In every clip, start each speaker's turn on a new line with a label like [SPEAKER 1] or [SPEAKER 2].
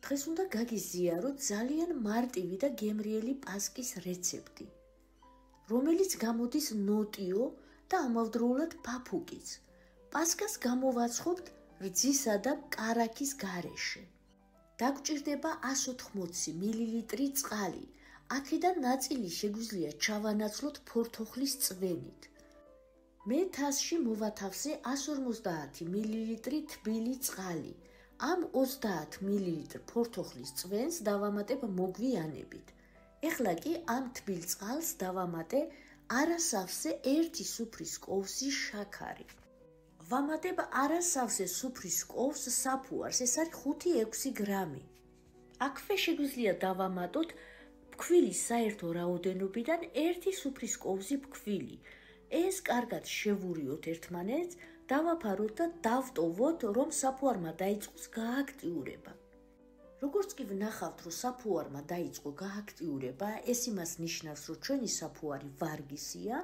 [SPEAKER 1] დღეს უნდა გაგიზიაროთ ძალიან მარტივი და გემრიელი პასკის რეცეპტი, რომელიც გამოდის ნოტიო და ამავდროულად ფაფუკიც. პასკას გამოვაცხობთ რძისა და კარაქის გარეშე. დაგჭირდება 180 მილილიტრი წყალი. აქედან ნაწილი შეგვიძლია ჩავანაცვლოთ ფორთოხლის წვენით. მე თასში მოვათავსე 150 მილილიტრი თბილი წყალი. ამ 30 მილილიტრ ფორთოხლის წვენს დავამატებ მოგვიანებით. ეხლა კი ამ თბილ წყალს დავამატე არასავსე 1 სუფრის კოვსი შაქარი. ვამატებ არასავსე სუფრის კოვს საფუარს, ეს არის 5-6 გრამი. აქვე შეგვიძლია დავამატოთ ფქვილის საერთო რაოდენობიდან 1 სუფრის კოვზი ფქვილი. ეს კარგად შევურიოთ ერთმანეთს, დავაფაროთ და დავტოვოთ, რომ საფუარმა დაიწყოს გააქტიურება. როგორც კი ვნახავთ, რომ საფუარმა დაიწყო გააქტიურება, ეს იმას ნიშნავს, რომ ჩვენი საფუარი ვარგისია,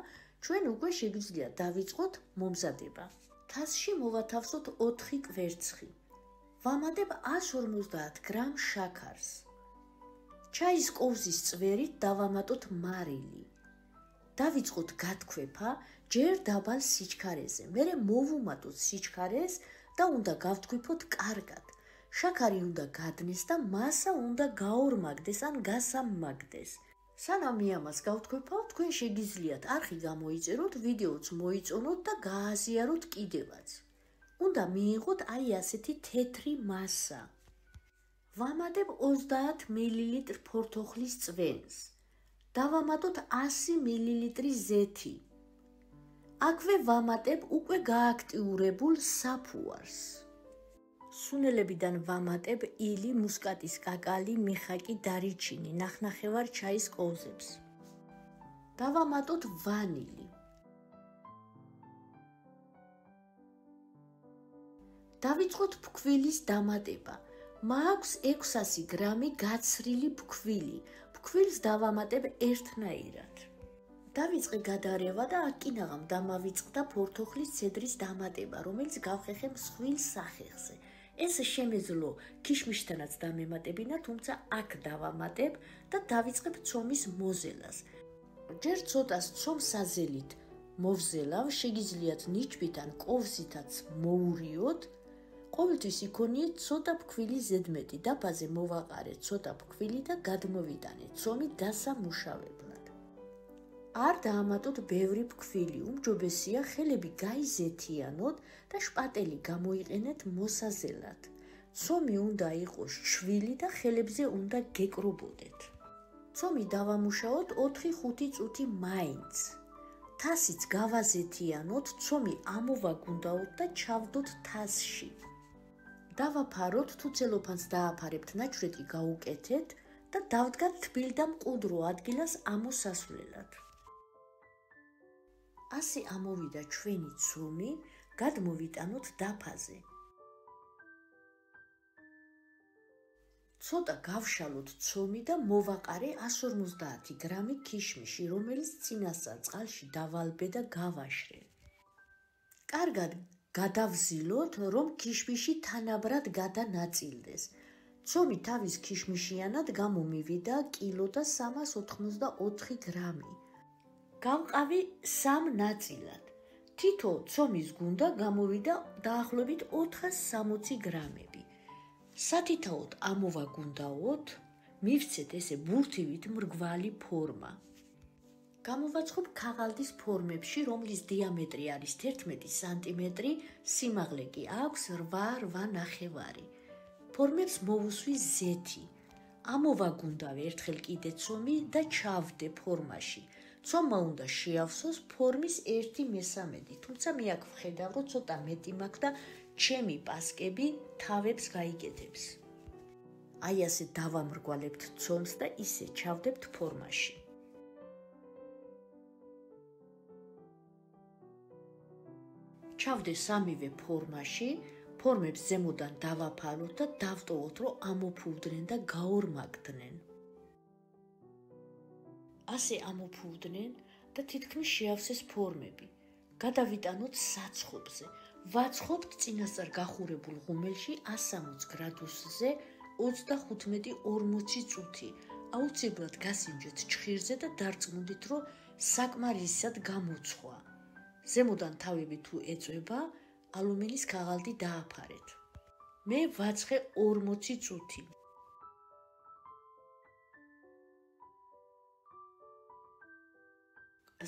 [SPEAKER 1] ჩვენ უკვე შეგვიძლია დავიწყოთ მომზადება. თასში მოვათავსოთ 4 კვერცხი. ვამატებ 150 გრამ შაქარს. ჩაის კოვზის წვერით დავამატოთ მარილი. დავიწყოთ გათქვეფა ჯერ დაბალ სიჩქარეზე. მერე მოვუმატოთ სიჩქარეს და უნდა გავთქვიფოთ კარგად. შაქარი უნდა გადნეს და მასა უნდა გაორმაგდეს ან გასამმაგდეს. სანამ ამას გავთქვიფავთ, თქვენ შეგიძლიათ არხი გამოიწეროთ, ვიდეოც მოიწონოთ და გააზიაროთ კიდევაც. უნდა მიიღოთ აი ასეთი თეთრი მასა. ვამატებ 30 მილილიტრ ფორთოხლის წვენს. დავამატოთ 100 მილილიტრი ზეთი. აქვე ვამატებ უკვე გააქტიურებულ საფუარს. სუნელებიდან ვამატებ ილი, მუსკატის კაკალი, მიხაკი, დარიჩინი, ნახნახევარ ჩაის კოვზებს. დავამატოთ ვანილი. დავიწყოთ ფქვილის დამატება. მაქვს 600 გრამი გაცრილი ფქვილი. ფქვილს დავამატებ ერთნაირად. დავიწყე გადარევა და აკინაღამ დამავიწყდა ფორთოხლის ცედრის დამატება, რომელიც გავხეხე მსხვილ სახეხზე. ეს შემეძლო ქიშმიშთანაც დამემატებინა, თუმცა აქ დავამატებ და დავიწყებ ცომის მოზელას. ჯერ ცოტას ცომს საზელით მოვზელავ, შეგიძლიათ ნიჩბით ან კოვზითაც მოურიოთ. ყოველთვის იქონიეთ ცოტა ფქვილი ზედმეტი, დაფაზე მოვაყარეთ ცოტა ფქვილი და გადმოვიტანეთ ცომი დასამუშავებლად. არ დაამატოთ ბევრი ფქვილი, უმჯობესია ხელები გაიზეთიანოთ და შპატელი გამოიყენეთ მოსაზელად. ცომი უნდა იყოს ჩვილი და ხელებზე უნდა გეკრობოდეთ. ცომი დავამუშაოთ 4-5 წუთი მაინც. თასიც გავაზეთიანოთ, ცომი ამოვაგუნდაოთ და ჩავდოთ თასში. დავაფაროთ, თუ ცელოფანს დააფარებთ, ნაჩვენები გაუკეთეთ და დავდგათ თბილ და მყუდრო ადგილას ამოსასვლელად. ასე ამოვიდა ჩვენი ცომი, გადმოვიტანოთ დაფაზე. ცოტა გავშალოთ ცომი და მოვაყარე 150 გრამი ქიშმიში, რომელიც წინასწარ წყალში დავალბე და გავაშრე. კარგად გადავზილოთ, რომ ქიშმიში თანაბრად გადანაწილდეს. ცომი თავის ქიშმიშიანად გამომივიდა კილო და 384 გრამი. გავყავი 3 ნაწილად. თითო ცომის გუნდა გამოვიდა დაახლოებით 460 გრამები. სათითაოდ ამოვაგუნდაოთ, მივცეთ ესე ბურთივით მრგვალი ფორმა. გამოვაცხობ ქაღალდის ფორმებში, რომლის დიამეტრი არის 11 სანტიმეტრი, სიმაღლე კი აქვს 8-8.5. ფორმებს მოვუსვი ზეთი. ამოვაგუნდავ ერთხელ კიდე ცომი და ჩავდე ფორმაში. ცომმა უნდა შეავსოს ფორმის 1/3, თუმცა მე აქ ვხედავ, რომ ცოტა მეტი მაქვს და ჩემი პასკები თავებს გაიგეთებს. აი ასე დავამრგვალებთ ცომს და ისე ჩავდებთ ფორმაში. ჩავდე სამივე ფორმაში, ფორმებს ზემოდან დავაფაროთ და დავტოვოთ, რომ ამოფუვდნენ და გაორმაგდნენ. ასე ამოფუვდნენ და თითქმის შეავსეს ფორმები. გადავიტანოთ საცხობზე. ვაცხობთ წინასწარ გახურებულ ღუმელში 160 გრადუსზე 35-40 წუთი. აუცილებლად გასინჯეთ ჩხირზე და დარწმუნდით, რომ საკმარისად გამოცხვა. ზემოდან თავები თუ ეწვება, ალუმინის ქაღალდი დააფარეთ. მე ვაცხე 40 წუთი.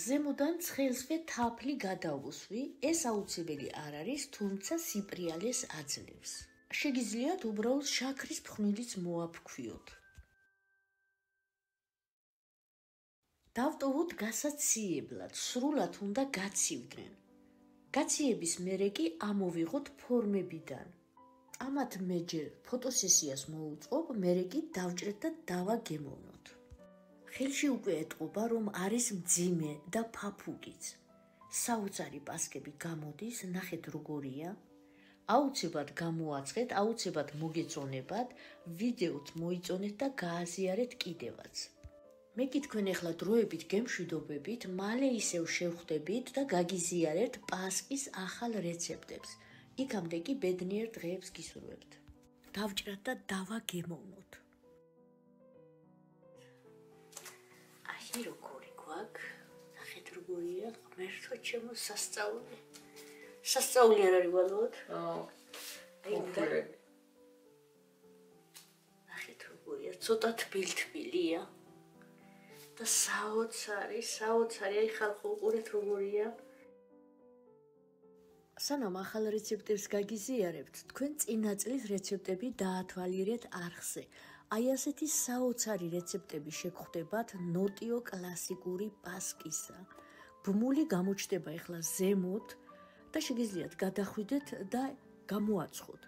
[SPEAKER 1] ზემოდან ცხელსვე თაფლი გადავუსვი, ეს აუცილებელი არ არის, თუმცა სიპრიალეს აძლევს. შეგიძლიათ უბრალოდ შაქრის ფხვნილიც მოაფქვიოთ. დავტოვოთ გასაციებლად, სრულად უნდა გაცივდნენ. გაციების მერე კი ამოვიღოთ ფორმებიდან. ამათ მე ჯერ ფოტოსესიას მოუწყობ, მერე კი დავჭრეთ და დავაგემოვნოთ. ხელში უკვე ეტყობა, რომ არის მძიმე და ფაფუგიც. საოცარი პასკები გამოდის, ნახეთ როგორია. აუცილებლად გამოაცხეთ, აუცილებლად მოგეწონებათ, ვიდეოც მოიწონეთ და გააზიარეთ კიდევაც. მე კი თქვენ ახლა დროებით გემშვიდობებით, მალე ისევ შევხვდებით და გაგიზიარებთ პასკის ახალ რეცეპტებს. იქამდე კი ბედნიერ დღეებს გისურვებთ. დავჭრათ და დავაგემოვნოთ. აი როგორი გვაქვს, ნახეთ როგორია, ღმერთო ჩემო სასწაული. სასწაული არ არის ვალოდ? ნახეთ როგორია, ცოტა თბილ-თბილია. და საოცარი, აი ხალხო უყურეთ როგორია. სანამ ახალ რეცეპტებს გაგიზიარებთ, თქვენ წინა წლის რეცეპტები დაათვალიერეთ არხზე. აი ასეთი საოცარი რეცეპტები შეგხვდებათ ნოტიო კლასიკური პასკისა. ბმული გამოჩნდება ახლა ზემოთ და შეგიძლიათ გადახვიდეთ და გამოაცხოთ.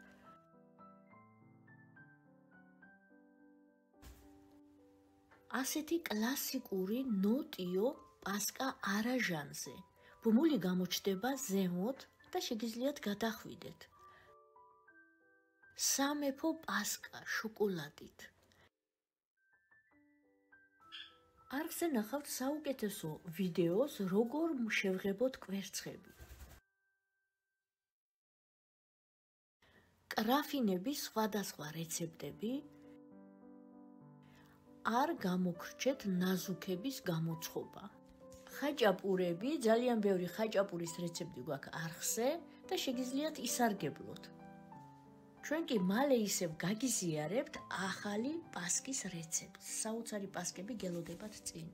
[SPEAKER 1] ასეთი კლასიკური ნოტიო პასკა არაჟანზე. ბმული გამოჩნდება ზემოთ და შეგიძლიათ გადახვიდეთ. სამეფო პასკა შოკოლადით. არხზე ნახავთ საუკეთესო ვიდეოს, როგორ შევღებოთ კვერცხები. კრაფინების სხვადასხვა რეცეპტები. არ გამოგრჩეთ ნაზუქების გამოცხობა. ხაჭაპურები, ძალიან ბევრი ხაჭაპურის რეცეპტი გვაქვს არხზე და შეგიძლიათ ისარგებლოთ. ჩვენ კი მალე ისევ გაგიზიარებთ ახალი პასკის რეცეპტს. საოცარი პასკები გელოდებათ წინ.